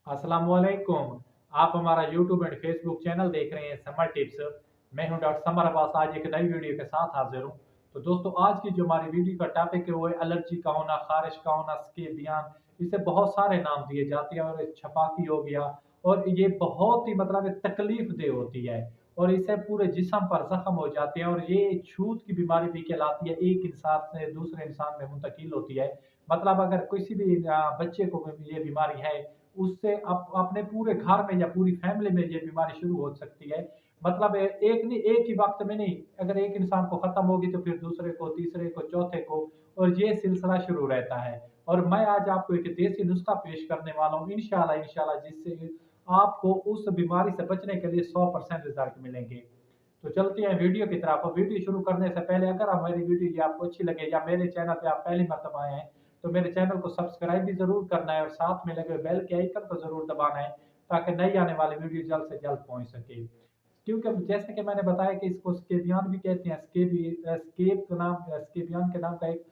अस्सलामुअलैकुम। आप हमारा यूट्यूब एंड फेसबुक चैनल देख रहे हैं समर टिप्स। मैं हूं डॉक्टर समर अब्बास, आज एक नई वीडियो के साथ हाजिर हूं। तो दोस्तों, आज की जो हमारी वीडियो का टॉपिक है वो है एलर्जी का होना, खारिश का होना, स्केबियन। इसे बहुत सारे नाम दिए जाते हैं और छपाकी हो गया। और ये बहुत ही तकलीफ दे होती है और इससे पूरे जिस्म पर जख्म हो जाते हैं और ये छूत की बीमारी भी कहलाती है, एक इंसान से दूसरे इंसान में मुंतकिल होती है। मतलब अगर किसी भी बच्चे को ये बीमारी है, उससे अपने पूरे घर में या पूरी फैमिली में ये बीमारी शुरू हो सकती है। मतलब एक नहीं, एक ही वक्त में नहीं, अगर एक इंसान को खत्म होगी तो फिर दूसरे को, तीसरे को, चौथे को, और ये सिलसिला शुरू रहता है। और मैं आज आपको एक देसी नुस्खा पेश करने वाला हूँ, इंशाल्लाह इंशाल्लाह, जिससे आपको उस बीमारी से बचने के लिए 100% रिजल्ट मिलेंगे। तो चलते हैं वीडियो की तरफ। और वीडियो शुरू करने से पहले अगर हमारी वीडियो ये आपको अच्छी लगे या मेरे चैनल पे आप पहली मर्तबा आए हैं, तो मेरे चैनल को सब्सक्राइब भी ज़रूर करना है और साथ में लगे बेल के आइकन को ज़रूर दबाना है, ताकि नई आने वाली वीडियो जल्द से जल्द पहुंच सके। क्योंकि जैसे कि मैंने बताया कि इसको स्केबियन भी कहते हैं। स्केबियन के नाम का एक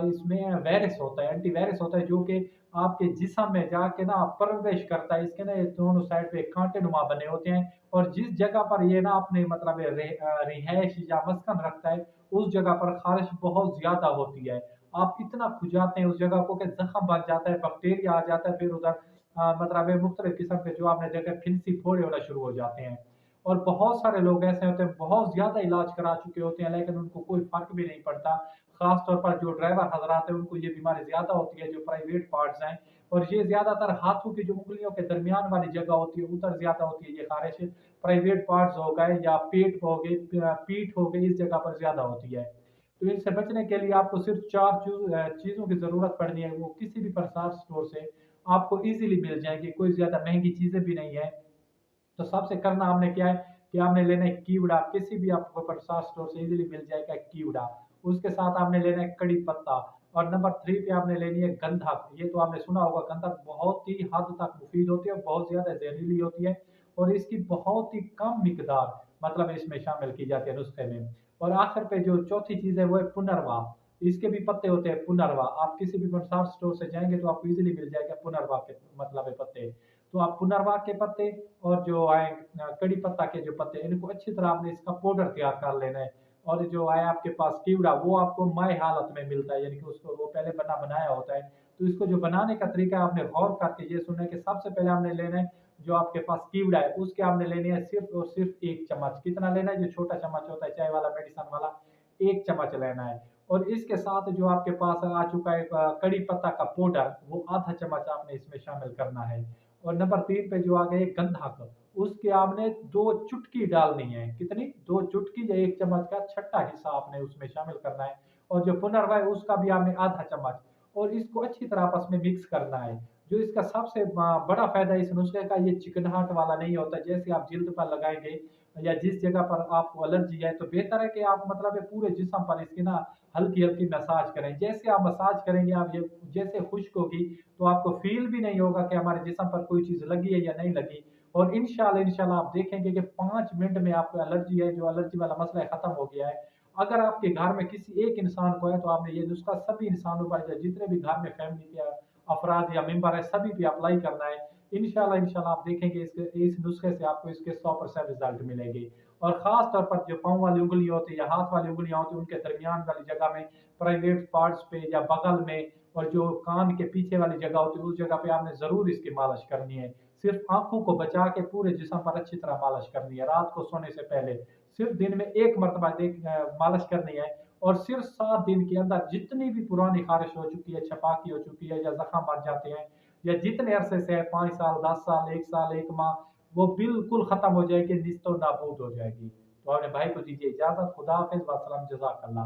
इसमें वायरस होता है, एंटीवायरस होता है, जो कि आपके जिस्म में जाके ना प्रवेश करता है। इसके ना ये दोनों साइड पे कांटे नुमा बने होते हैं और जिस जगह पर ये ना अपने रिहायश या मस्कन रखता है, उस जगह पर खारिश बहुत ज्यादा होती है। आप इतना खुजाते हैं उस जगह को कि जख्म बन जाता है, बैक्टीरिया आ जाता है, फिर उधर मुख्तलिफ किस्म के जो आपने जगह फिनसी फोड़े होना शुरू हो जाते हैं। और बहुत सारे लोग ऐसे होते हैं, बहुत ज़्यादा इलाज करा चुके होते हैं, लेकिन उनको कोई फ़र्क भी नहीं पड़ता। ख़ास तौर पर जो ड्राइवर हज़रात हैं, उनको ये बीमारी ज़्यादा होती है, जो प्राइवेट पार्ट्स हैं। और ये ज़्यादातर हाथों की जो उँगलियों के दरमियान वाली जगह होती है, उधर ज़्यादा होती है ये ख़ारिश। प्राइवेट पार्ट्स हो गए या पेट हो गए, पीठ हो गई, इस जगह पर ज़्यादा होती है। तो इनसे बचने के लिए आपको सिर्फ़ 4 चीज़ों की ज़रूरत पड़नी है, वो किसी भी प्रसाद स्टोर से आपको ईज़िली मिल जाएँगी, कोई ज़्यादा महँगी चीज़ें भी नहीं है। तो सबसे करना हमने क्या है कि आपने लेना है कीवड़ा, किसी भी आपको प्रसाद स्टोर से इजीली मिल जाएगा कीवड़ा। उसके साथ आपने लेना है कड़ी पत्ता। और नंबर 3 पे आपने लेनी है गंधक। ये तो आपने सुना होगा, गंधक बहुत ही हद तक मुफीद होती है और बहुत ज्यादा जहरीली होती है। और इसकी बहुत ही कम मिकदार इसमें शामिल की जाती है नुस्खे में। और आखिर पे जो चौथी चीज है वो है पुनर्वा। इसके भी पत्ते होते हैं पुनर्वा। आप किसी भी प्रसाद स्टोर से जाएंगे तो आपको इजीली मिल जाएगा पुनर्वा के है पत्ते। तो आप पुनर्वा के पत्ते और जो आए कड़ी पत्ता के जो पत्ते, इनको अच्छी तरह आपने इसका पाउडर तैयार कर लेना है। और जो आए आपके पास कीवड़ा, वो आपको माय हालत में मिलता है, यानी कि उसको वो पहले बना बनाया होता है। तो इसको जो बनाने का तरीका आपने गौर करके ये सुना है कि सबसे पहले हमने लेना है, जो आपके पास कीवड़ा है उसके आपने लेने हैं सिर्फ और सिर्फ 1 चम्मच। कितना लेना है? जो छोटा चम्मच होता है चाय वाला, मेडिसन वाला, 1 चम्मच लेना है। और इसके साथ जो आपके पास आ चुका है कड़ी पत्ता का पाउडर, वो आधा चम्मच आपने इसमें शामिल करना है। और नंबर 3 पे जो आ गए गंधक, उसके आपने 2 चुटकी डालनी है। कितनी? 2 चुटकी या 1 चम्मच का छठा हिस्सा आपने उसमें शामिल करना है। और जो पुनर्वा है उसका भी आपने आधा चम्मच। और इसको अच्छी तरह आपस में मिक्स करना है। जो इसका सबसे बड़ा फायदा इस नुस्खे का, ये चिकनाहट वाला नहीं होता। जैसे आप जिल्द पर लगाएंगे या जिस जगह पर आपको एलर्जी है, तो बेहतर है कि आप ये पूरे जिस्म पर इसकी ना हल्की हल्की मसाज करें। जैसे आप मसाज करेंगे, आप ये जैसे खुश्क होगी, तो आपको फील भी नहीं होगा कि हमारे जिस्म पर कोई चीज़ लगी है या नहीं लगी। और इंशाल्लाह इंशाल्लाह आप देखेंगे कि 5 मिनट में आपको एलर्जी है, जो एलर्जी वाला मसला है, खत्म हो गया है। अगर आपके घर में किसी एक इंसान को है, तो आपने ये नुस्खा सभी इंसानों पर, या जितने भी घर में फैमिली के अफराद या मेंबर है, सभी पे अप्लाई करना है। इंशाल्लाह इंशाल्लाह आप देखेंगे इस नुस्खे से आपको इसके 100% रिजल्ट मिलेंगे। और खास तौर पर जो पाँव वाली उंगलियां होती है या हाथ वाली उंगलियां होती है, उनके दरमियान वाली जगह में, प्राइवेट पार्ट्स पे या बगल में, और जो कान के पीछे वाली जगह होती है, उस जगह पे आपने जरूर इसकी मालिश करनी है। सिर्फ आंखों को बचा के पूरे जिस्म पर अच्छी तरह मालिश करनी है, रात को सोने से पहले सिर्फ दिन में 1 मरतबा मालिश करनी है। और सिर्फ 7 दिन के अंदर जितनी भी पुरानी खारिश हो चुकी है, छपाकी हो चुकी है, या जख्म बन जाते हैं, या जितने अरसे से है, 5 साल, 10 साल, 1 साल, 1 माह, वो बिल्कुल खत्म हो जाएगी, निस्तो नाबूद हो जाएगी। तो अपने भाई को दीजिए इजाजत। खुदा हाफिज, वसलम, जजाकल्ला।